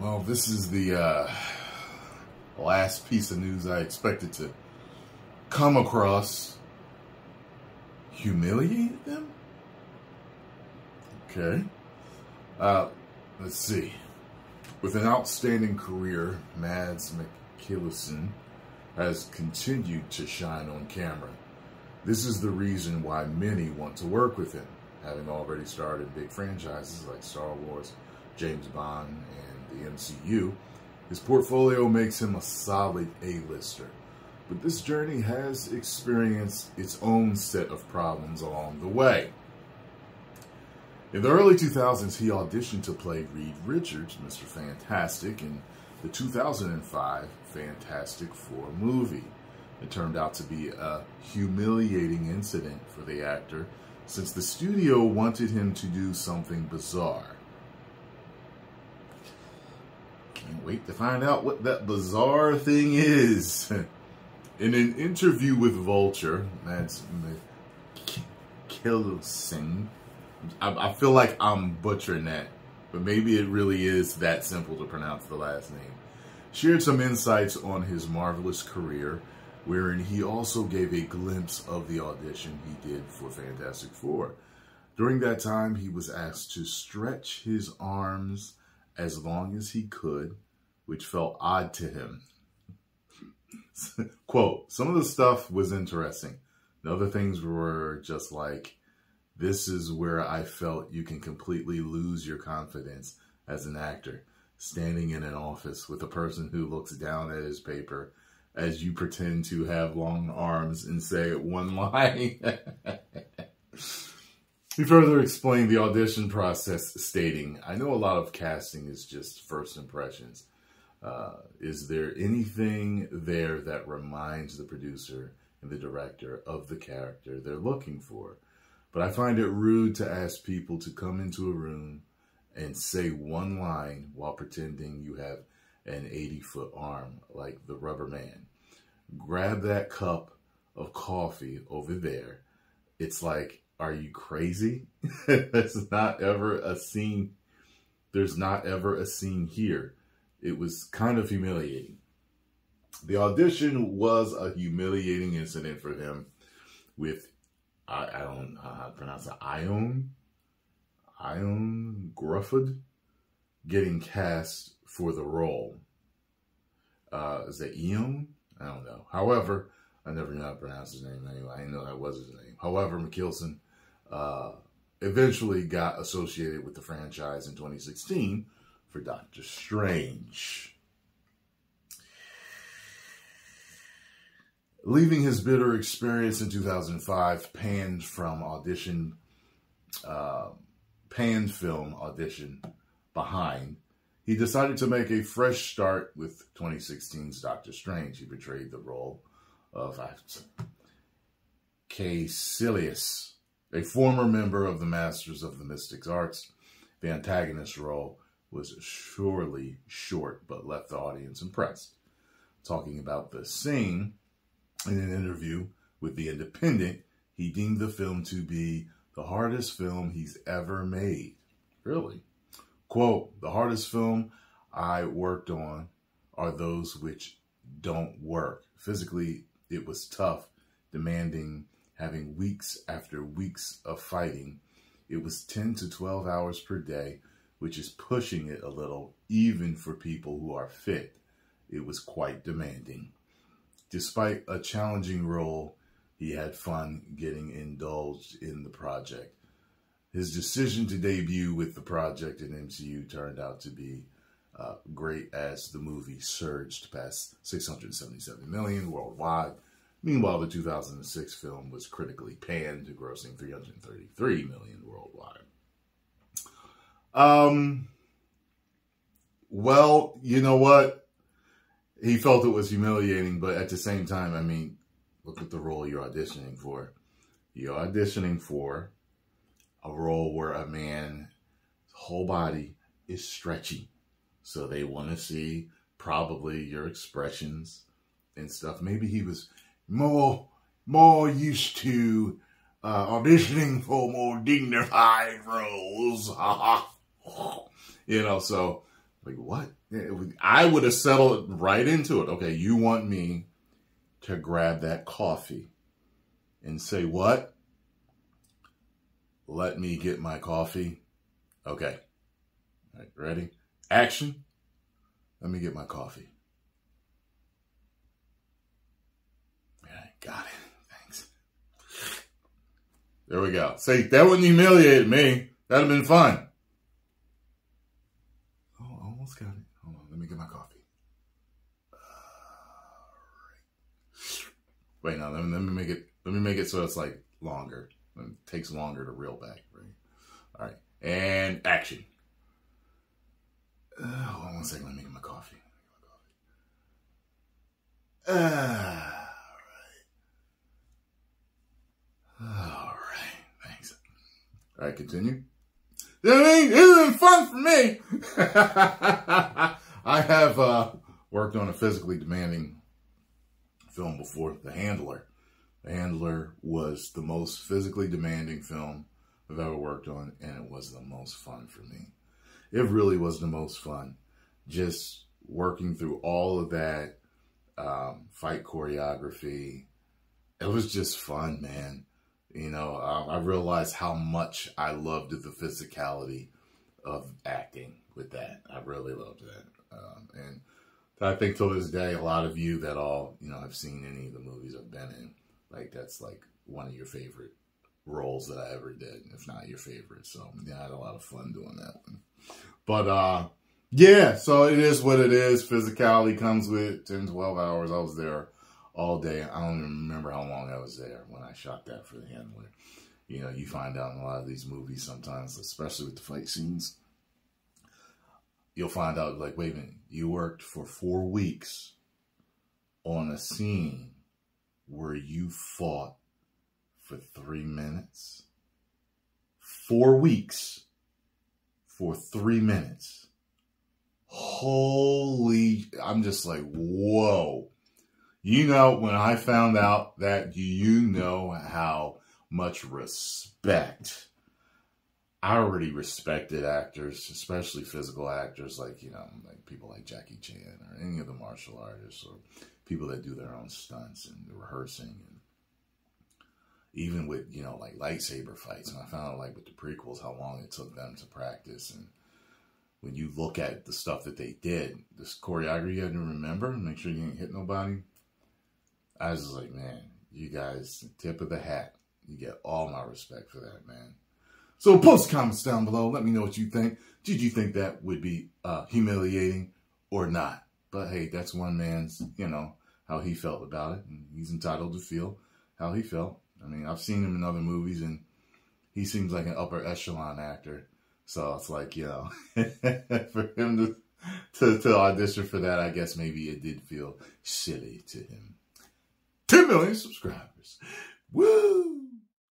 Well, this is the last piece of news I expected to come across. Humiliated them? Okay. Let's see. With an outstanding career, Mads Mikkelsen has continued to shine on camera. This is the reason why many want to work with him, having already starred in big franchises like Star Wars, James Bond, and the MCU. His portfolio makes him a solid A-lister, but this journey has experienced its own set of problems along the way. In the early 2000s, he auditioned to play Reed Richards, Mr. Fantastic, in the 2005 Fantastic Four movie. It turned out to be a humiliating incident for the actor, since the studio wanted him to do something bizarre. Can't wait to find out what that bizarre thing is. In an interview with Vulture, Mads Mikkelsen, I feel like I'm butchering that, but maybe it really is that simple to pronounce the last name, shared some insights on his marvelous career, wherein he also gave a glimpse of the audition he did for Fantastic Four. During that time, he was asked to stretch his arms as long as he could, which felt odd to him. Quote, some of the stuff was interesting. The other things were just like, this is where I felt you can completely lose your confidence as an actor, standing in an office with a person who looks down at his paper as you pretend to have long arms and say one line. He further explained the audition process, stating, I know a lot of casting is just first impressions. Is there anything there that reminds the producer and the director of the character they're looking for? But I find it rude to ask people to come into a room and say one line while pretending you have an 80-foot arm like the Rubber Man. Grab that cup of coffee over there. It's like, are you crazy? There's not ever a scene here. It was kind of humiliating. The audition was a humiliating incident for him with, I don't know how to pronounce it, Ion Grufford getting cast for the role. Is that Eon? I don't know. However, I never knew how to pronounce his name anyway. I didn't know that was his name. However, Mikkelsen eventually got associated with the franchise in 2016 for Doctor Strange. Leaving his bitter experience in 2005 panned film audition behind, he decided to make a fresh start with 2016's Doctor Strange. He portrayed the role of Caecilius, a former member of the Masters of the Mystic Arts. The antagonist role was surely short, but left the audience impressed. Talking about the scene, in an interview with The Independent, he deemed the film to be the hardest film he's ever made. Really? Quote, the hardest film I worked on are those which don't work. Physically, it was tough, demanding, having weeks after weeks of fighting. It was 10 to 12 hours per day, which is pushing it a little, even for people who are fit. It was quite demanding. Despite a challenging role, he had fun getting indulged in the project. His decision to debut with the project in MCU turned out to be great, as the movie surged past $677 million worldwide. Meanwhile, the 2006 film was critically panned, grossing $333 million worldwide. Well, you know what? He felt it was humiliating, but at the same time, I mean, look at the role you're auditioning for. You're auditioning for a role where a man's whole body is stretchy. So they want to see probably your expressions and stuff. Maybe he was more used to auditioning for more dignified roles. You know, so Like, what? I would have settled right into it. Okay, you want me to grab that coffee and say, what? Let me get my coffee. Okay. All right, ready? Action. Let me get my coffee. Yeah, got it. Thanks. There we go. See, that wouldn't humiliate me. That'd have been fun. Oh, almost got it. Hold on. Let me get my coffee. Wait, no, let me make it so it's like longer. It takes longer to reel back, right? All right. And action. Hold on one second. Let me get my coffee. All right. Thanks. All right, continue. You know what I mean? This has been fun for me. I have worked on a physically demanding film before, The Handler. The Handler was the most physically demanding film I've ever worked on, and it was the most fun for me. It really was the most fun. Just working through all of that fight choreography. It was just fun, man. You know, I realized how much I loved the physicality of acting with that. I really loved that. And I think till this day, a lot of you that all, you know, have seen any of the movies I've been in, like that's like one of your favorite roles that I ever did, if not your favorite. So yeah, I had a lot of fun doing that one. But yeah, so it is what it is. Physicality comes with 10, 12 hours. I was there all day. I don't even remember how long I was there when I shot that for The Handler. You know, you find out in a lot of these movies sometimes, especially with the fight scenes, you'll find out like, wait a minute, you worked for 4 weeks on a scene where you fought for 3 minutes. 4 weeks for 3 minutes. Holy, I'm just like, whoa. You know, when I found out that, you know how much respect. I already respected actors, especially physical actors, like, you know, like people like Jackie Chan or any of the martial artists or people that do their own stunts and rehearsing. And even with, you know, like lightsaber fights. And I found out, like, with the prequels, how long it took them to practice. And when you look at the stuff that they did, this choreography you had to remember, make sure you ain't hit nobody. I was just like, man, you guys, tip of the hat. You get all my respect for that, man. So post comments down below. Let me know what you think. Did you think that would be humiliating or not? But hey, that's one man's, you know, how he felt about it. And he's entitled to feel how he felt. I mean, I've seen him in other movies, and he seems like an upper echelon actor. So it's like, you know, for him to audition for that, I guess maybe it did feel silly to him. 10 million subscribers. Woo!